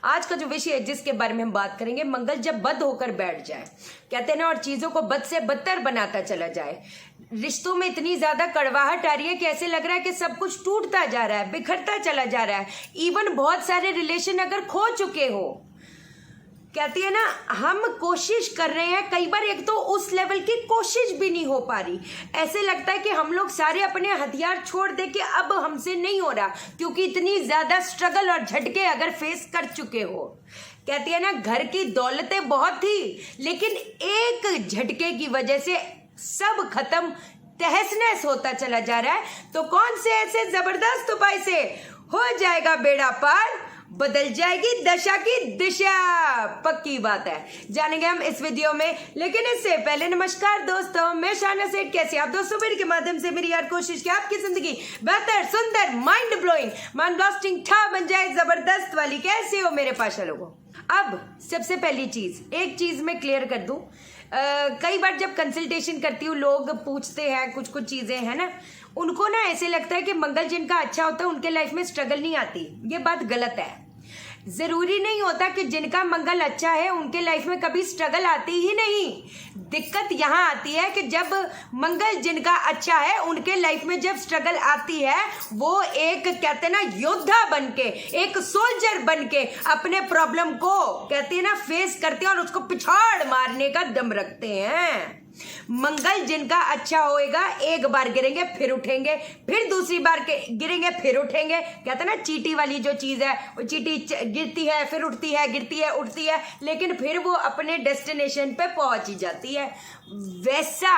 आज का जो विषय है जिसके बारे में हम बात करेंगे, मंगल जब बद होकर बैठ जाए, कहते हैं ना, और चीजों को बद से बदतर बनाता चला जाए। रिश्तों में इतनी ज्यादा कड़वाहट आ रही है कि ऐसे लग रहा है कि सब कुछ टूटता जा रहा है, बिखरता चला जा रहा है। इवन बहुत सारे रिलेशन अगर खो चुके हो, कहती है ना, हम कोशिश कर रहे हैं, कई बार एक तो उस लेवल की कोशिश भी नहीं हो पा रही। ऐसे लगता है कि हम लोग सारे अपने हथियार छोड़ दे के अब हमसे नहीं हो रहा, क्योंकि इतनी ज्यादा स्ट्रगल और झटके अगर फेस कर चुके हो। कहती है ना, घर की दौलतें बहुत थी, लेकिन एक झटके की वजह से सब खत्म, तहस नहस होता चला जा रहा है। तो कौन से ऐसे जबरदस्त उपाय से हो जाएगा बेड़ा पार, बदल जाएगी दशा की दिशा, पक्की बात है, जानेंगे हम इस वीडियो में। लेकिन इससे पहले नमस्कार दोस्तों, मैं शाना सेठ। कैसे आप दोस्तों? वीडियो के माध्यम से मेरी यार कोशिश की आपकी जिंदगी बेहतर, सुंदर, माइंड ब्लोइंग, माइंड ब्लास्टिंग ठा बन जाए, जबरदस्त वाली। कैसे हो मेरे पाशा लोगों? अब सबसे पहली चीज, एक चीज मैं क्लियर कर दूं। कई बार जब कंसल्टेशन करती हूँ, लोग पूछते हैं कुछ कुछ चीजें, है ना, उनको ना ऐसे लगता है कि मंगल जिनका अच्छा होता है उनके लाइफ में स्ट्रगल नहीं आती। ये बात गलत है। जरूरी नहीं होता कि जिनका मंगल अच्छा है उनके लाइफ में कभी स्ट्रगल आती ही नहीं। दिक्कत यहाँ आती है कि जब मंगल जिनका अच्छा है उनके लाइफ में जब स्ट्रगल आती है, वो एक, कहते हैं ना, योद्धा बनके, एक सोल्जर बनके अपने प्रॉब्लम को, कहते हैं ना, फेस करते हैं और उसको पिछाड़ मारने का दम रखते हैं। मंगल जिनका अच्छा होएगा, एक बार गिरेंगे फिर उठेंगे, फिर दूसरी बार गिरेंगे फिर उठेंगे। कहते हैं ना, चीटी वाली जो चीज है, वो चीटी गिरती है फिर उठती है, गिरती है उठती है, लेकिन फिर वो अपने डेस्टिनेशन पे पहुंच ही जाती है। वैसा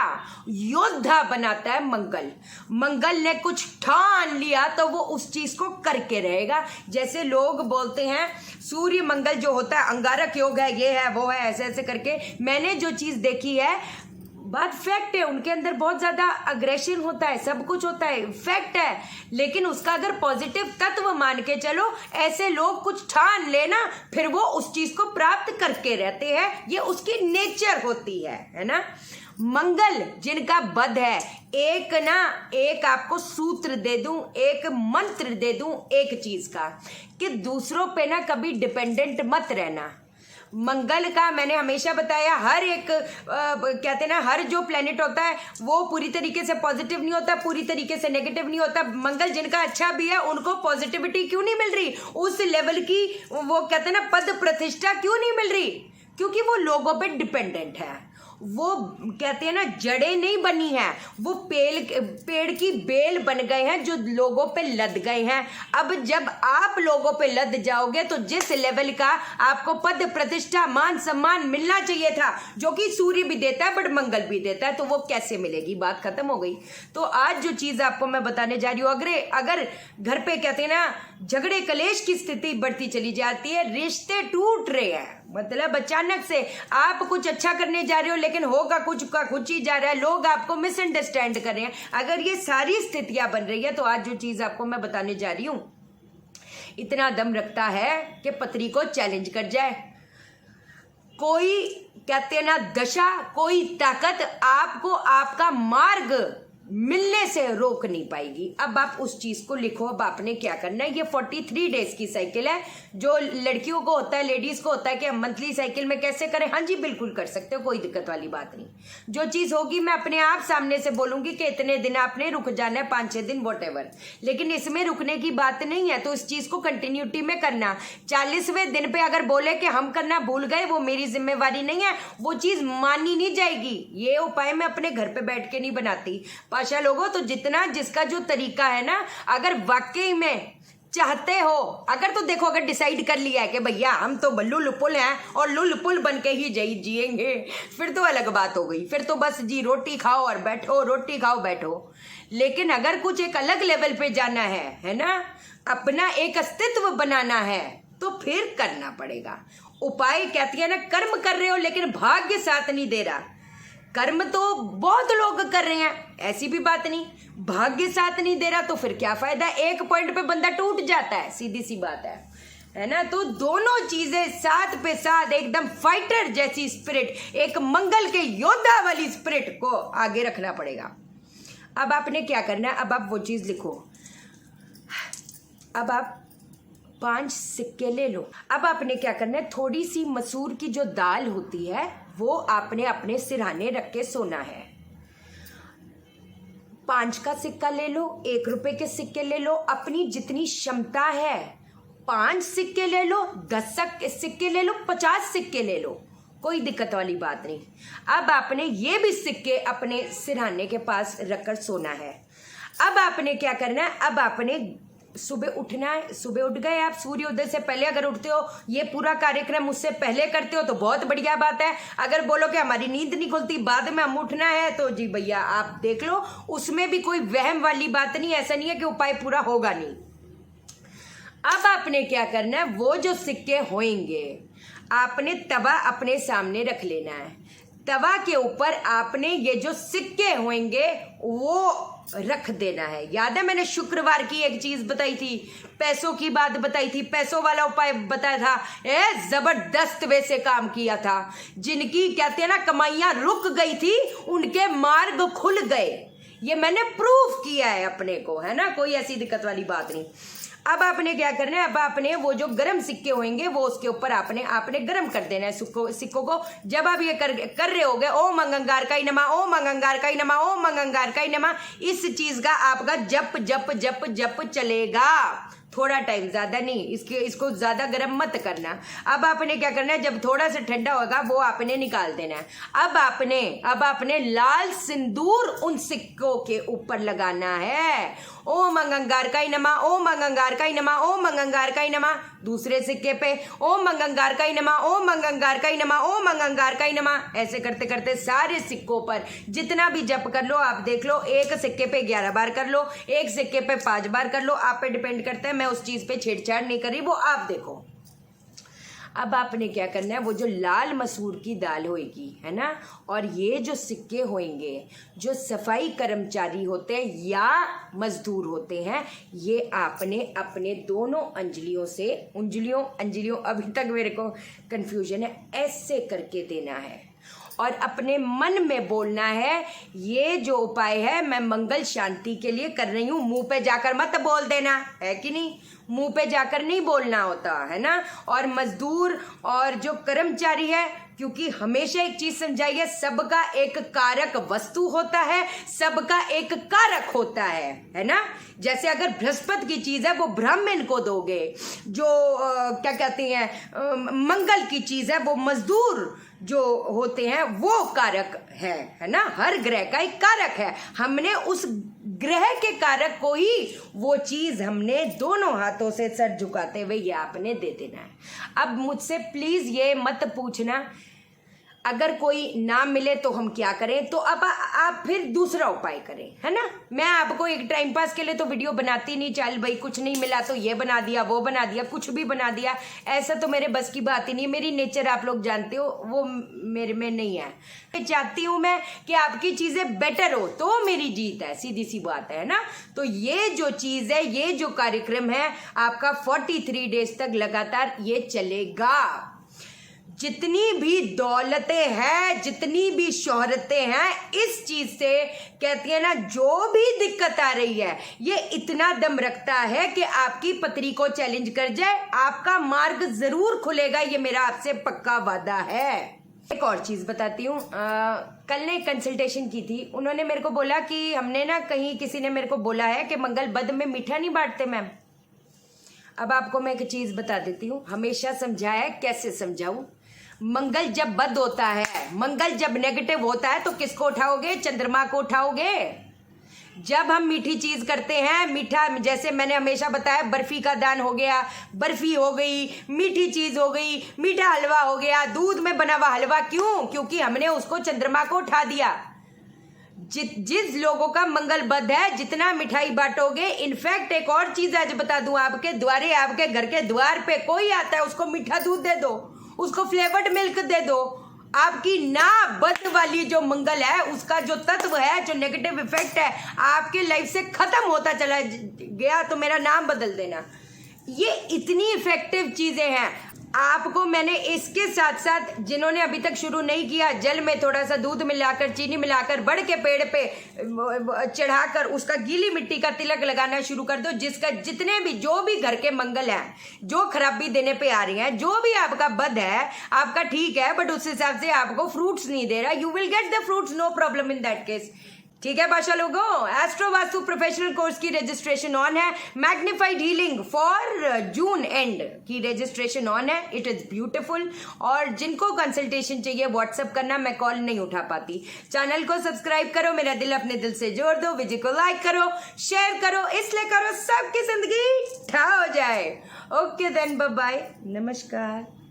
योद्धा बनाता है मंगल। मंगल ने कुछ ठान लिया तो वो उस चीज को करके रहेगा। जैसे लोग बोलते हैं सूर्य मंगल जो होता है अंगारक योग है, ये है वो है, ऐसे ऐसे करके। मैंने जो चीज देखी है, बात फैक्ट है, उनके अंदर बहुत ज्यादा अग्रेशन होता है, सब कुछ होता है, फैक्ट है। लेकिन उसका अगर पॉजिटिव तत्व मान के चलो, ऐसे लोग कुछ ठान लेना, फिर वो उस चीज को प्राप्त करके रहते हैं। ये उसकी नेचर होती है ना। मंगल जिनका बद है, एक आपको सूत्र दे दूं, एक मंत्र दे दूं एक चीज का, कि दूसरों पे ना कभी डिपेंडेंट मत रहना। मंगल का मैंने हमेशा बताया, हर एक कहते हैं ना, हर जो प्लेनेट होता है वो पूरी तरीके से पॉजिटिव नहीं होता, पूरी तरीके से नेगेटिव नहीं होता। मंगल जिनका अच्छा भी है, उनको पॉजिटिविटी क्यों नहीं मिल रही, उस लेवल की, वो कहते हैं ना, पद प्रतिष्ठा क्यों नहीं मिल रही? क्योंकि वो लोगों पे डिपेंडेंट है। वो कहते हैं ना, जड़ें नहीं बनी हैं, वो पेड़ की बेल बन गए हैं जो लोगों पे लद गए हैं। अब जब आप लोगों पे लद जाओगे तो जिस लेवल का आपको पद प्रतिष्ठा मान सम्मान मिलना चाहिए था, जो कि सूर्य भी देता है बट मंगल भी देता है, तो वो कैसे मिलेगी? बात खत्म हो गई। तो आज जो चीज आपको मैं बताने जा रही हूँ, अगर घर पे, कहते हैं ना, झगड़े कलेश की स्थिति बढ़ती चली जाती है, रिश्ते टूट रहे हैं, मतलब अचानक से आप कुछ अच्छा करने जा रहे हो लेकिन होगा कुछ का कुछ ही जा रहा है, लोग आपको मिसअंडरस्टैंड कर रहे हैं, अगर ये सारी स्थितियां बन रही है, तो आज जो चीज आपको मैं बताने जा रही हूं, इतना दम रखता है कि पत्री को चैलेंज कर जाए। कोई, कहते हैं ना, दशा, कोई ताकत आपको आपका मार्ग मिलने से रोक नहीं पाएगी। अब आप उस चीज को लिखो। अब आपने क्या करना है, ये 43 डेज की साइकिल है, जो लड़कियों को होता है, लेडीज को होता है कि हम मंथली साइकिल में कैसे करें। हाँ जी, बिल्कुल कर सकते हो, कोई दिक्कत वाली बात नहीं। जो चीज होगी मैं अपने आप सामने से बोलूंगी कि इतने दिन आपने रुक जाना है, 5-6 दिन वॉटेवर, लेकिन इसमें रुकने की बात नहीं है। तो इस चीज को कंटिन्यूटी में करना। 40वें दिन पे अगर बोले कि हम करना भूल गए, वो मेरी जिम्मेवारी नहीं है, वो चीज मानी नहीं जाएगी। ये उपाय मैं अपने घर पे बैठ के नहीं बनाती पाशा लोगों। तो जितना जिसका जो तरीका है ना, अगर वाकई में चाहते हो, अगर तो देखो, अगर डिसाइड कर लिया है कि भैया हम तो बल्लू लुपुल हैं और लुलपुल बन के ही जिएंगे, फिर तो अलग बात हो गई। फिर तो बस जी रोटी खाओ और बैठो, रोटी खाओ बैठो। लेकिन अगर कुछ एक अलग लेवल पे जाना है ना, अपना एक अस्तित्व बनाना है, तो फिर करना पड़ेगा उपाय। कहती है ना, कर्म कर रहे हो लेकिन भाग्य साथ नहीं दे रहा। कर्म तो बहुत लोग कर रहे हैं, ऐसी भी बात नहीं, भाग्य साथ नहीं दे रहा, तो फिर क्या फायदा? एक पॉइंट पे बंदा टूट जाता है, सीधी सी बात है ना। तो दोनों चीजें साथ पे साथ, एकदम फाइटर जैसी स्पिरिट, एक मंगल के योद्धा वाली स्पिरिट को आगे रखना पड़ेगा। अब आपने क्या करना है, अब आप वो चीज लिखो। अब आप 5 सिक्के ले लो। अब आपने क्या करना है, थोड़ी सी मसूर की जो दाल होती है वो आपने अपने सिरहाने रख के सोना है। 5 का सिक्का ले लो, 1 रुपए के सिक्के ले लो, अपनी जितनी क्षमता है। 5 सिक्के ले लो, 10 सिक्के ले लो, 50 सिक्के ले लो, कोई दिक्कत वाली बात नहीं। अब आपने ये भी सिक्के अपने सिरहाने के पास रखकर सोना है। अब आपने क्या करना है, अब आपने सुबह उठना है। सुबह उठ गए आप, सूर्योदय से पहले अगर उठते हो, ये पूरा कार्यक्रम उससे पहले करते हो तो बहुत बढ़िया बात है। अगर बोलो कि हमारी नींद नहीं खुलती, बाद में हम उठना है, तो जी भैया आप देख लो, उसमें भी कोई वहम वाली बात नहीं, ऐसा नहीं है कि उपाय पूरा होगा नहीं। अब आपने क्या करना है, वो जो सिक्के होंगे आपने तवा अपने सामने रख लेना है। तवा के ऊपर आपने ये जो सिक्के होंगे वो रख देना है। याद है मैंने शुक्रवार की एक चीज बताई थी, पैसों की बात बताई थी, पैसों वाला उपाय बताया था, जबरदस्त वैसे काम किया था। जिनकी कहते हैं ना कमाइयां रुक गई थी, उनके मार्ग खुल गए। ये मैंने प्रूफ किया है अपने को, है ना, कोई ऐसी दिक्कत वाली बात नहीं। अब आपने क्या करना है, अब आपने वो जो गरम सिक्के होंगे वो उसके ऊपर आपने गरम कर देना है सिक्कों को। जब आप ये कर रहे होगे, ओम अंगार का ही नमा, ओम अंगार का ही नमा, ओम अंगार का ही नमा, इस चीज का आपका जप जप जप जप चलेगा थोड़ा टाइम, ज्यादा नहीं। इसको ज्यादा गर्म मत करना। अब आपने क्या करना है, जब थोड़ा सा ठंडा होगा वो आपने निकाल देना है। अब आपने लाल सिंदूर उन सिक्कों के ऊपर लगाना है। ओम अंगार का ही नमा, ओम अंगार का ही नमा, ओम अंगार का ही नमा। दूसरे सिक्के पे ओम अंगार का ही नमा, ओम अंगार का ही नमा, ओम अंगार का ही नमा। ऐसे करते करते सारे सिक्कों पर जितना भी जप कर लो, आप देख लो, एक सिक्के पे 11 बार कर लो, एक सिक्के पे 5 बार कर लो, आप पे डिपेंड करता है। मैं उस चीज पे छेड़छाड़ नहीं कर रही, वो आप देखो। अब आपने क्या करना है, वो जो लाल मसूर की दाल होगी, है ना, और ये जो सिक्के होंगे, जो सफाई कर्मचारी होते हैं या मजदूर होते हैं, ये आपने अपने दोनों अंजलियों अभी तक मेरे को कंफ्यूजन है, ऐसे करके देना है और अपने मन में बोलना है, ये जो उपाय है मैं मंगल शांति के लिए कर रही हूं। मुंह पे जाकर मत बोल देना, है कि नहीं, मुंह पे जाकर नहीं बोलना होता है ना। और मजदूर और जो कर्मचारी है, क्योंकि हमेशा एक चीज समझाई है, सबका एक कारक वस्तु होता है, सबका एक कारक होता है ना। जैसे अगर बृहस्पति की चीज है वो ब्राह्मण को दोगे, जो क्या कहते हैं मंगल की चीज है वो मजदूर जो होते हैं वो कारक है ना। हर ग्रह का एक कारक है, हमने उस ग्रह के कारक को ही वो चीज हमने दोनों हाथों से सर झुकाते हुए ये आपने दे देना है। अब मुझसे प्लीज ये मत पूछना अगर कोई ना मिले तो हम क्या करें, तो अब आप फिर दूसरा उपाय करें, है ना। मैं आपको एक टाइम पास के लिए तो वीडियो बनाती नहीं, चल भाई कुछ नहीं मिला तो ये बना दिया, वो बना दिया, कुछ भी बना दिया, ऐसा तो मेरे बस की बात ही नहीं। मेरी नेचर आप लोग जानते हो, वो मेरे में नहीं है। चाहती हूं मैं कि आपकी चीजें बेटर हो तो मेरी जीत है, सीधी सी बात है ना। तो ये जो चीज है, ये जो कार्यक्रम है आपका 43 डेज तक लगातार ये चलेगा। जितनी भी दौलतें हैं, जितनी भी शोहरतें हैं, इस चीज से कहती है ना, जो भी दिक्कत आ रही है ये इतना दम रखता है कि आपकी पत्री को चैलेंज कर जाए, आपका मार्ग जरूर खुलेगा, ये मेरा आपसे पक्का वादा है। एक और चीज बताती हूँ, कल ने कंसल्टेशन की थी, उन्होंने मेरे को बोला कि हमने ना कहीं किसी ने मेरे को बोला है कि मंगल बद में मीठा नहीं बांटते मैम। अब आपको मैं एक चीज बता देती हूँ, हमेशा समझाया, कैसे समझाऊं। मंगल जब बद होता है, मंगल जब नेगेटिव होता है तो किसको उठाओगे, चंद्रमा को उठाओगे। जब हम मीठी चीज करते हैं, मीठा, जैसे मैंने हमेशा बताया, बर्फी का दान हो गया, बर्फी हो गई, मीठी चीज हो गई, मीठा हलवा हो गया, दूध में बना हुआ हलवा, क्यों, क्योंकि हमने उसको चंद्रमा को उठा दिया। जिस लोगों का मंगल बद है, जितना मिठाई बांटोगे, इनफैक्ट एक और चीज आज बता दूं, आपके द्वारे, आपके घर के द्वार पे कोई आता है उसको मीठा दूध दे दो, उसको फ्लेवर्ड मिल्क दे दो। आपकी ना बद वाली जो मंगल है, उसका जो तत्व है, जो नेगेटिव इफेक्ट है, आपके लाइफ से खत्म होता चला गया, तो मेरा नाम बदल देना। ये इतनी इफेक्टिव चीजें हैं। आपको मैंने इसके साथ साथ जिन्होंने अभी तक शुरू नहीं किया, जल में थोड़ा सा दूध मिलाकर, चीनी मिलाकर, बढ़ के पेड़ पे चढ़ाकर उसका गीली मिट्टी का तिलक लगाना शुरू कर दो। जिसका जितने भी जो भी घर के मंगल है, जो खराबी देने पे आ रही है, जो भी आपका बद है, आपका ठीक है बट उस हिसाब से आपको फ्रूट्स नहीं दे रहा, you will get the fruits, no problem in that case. ठीक है बादशाह लोगों, एस्ट्रो वास्तु प्रोफेशनल कोर्स की रजिस्ट्रेशन ऑन है। Magnified healing for June end की रजिस्ट्रेशन ऑन है। It is beautiful. और जिनको कंसल्टेशन चाहिए व्हाट्सएप करना, मैं कॉल नहीं उठा पाती। चैनल को सब्सक्राइब करो, मेरा दिल अपने दिल से जोड़ दो, वीडियो को लाइक करो, शेयर करो, इसलिए करो सबकी जिंदगी ठा हो जाए। ओके देन, बाय बाय, नमस्कार।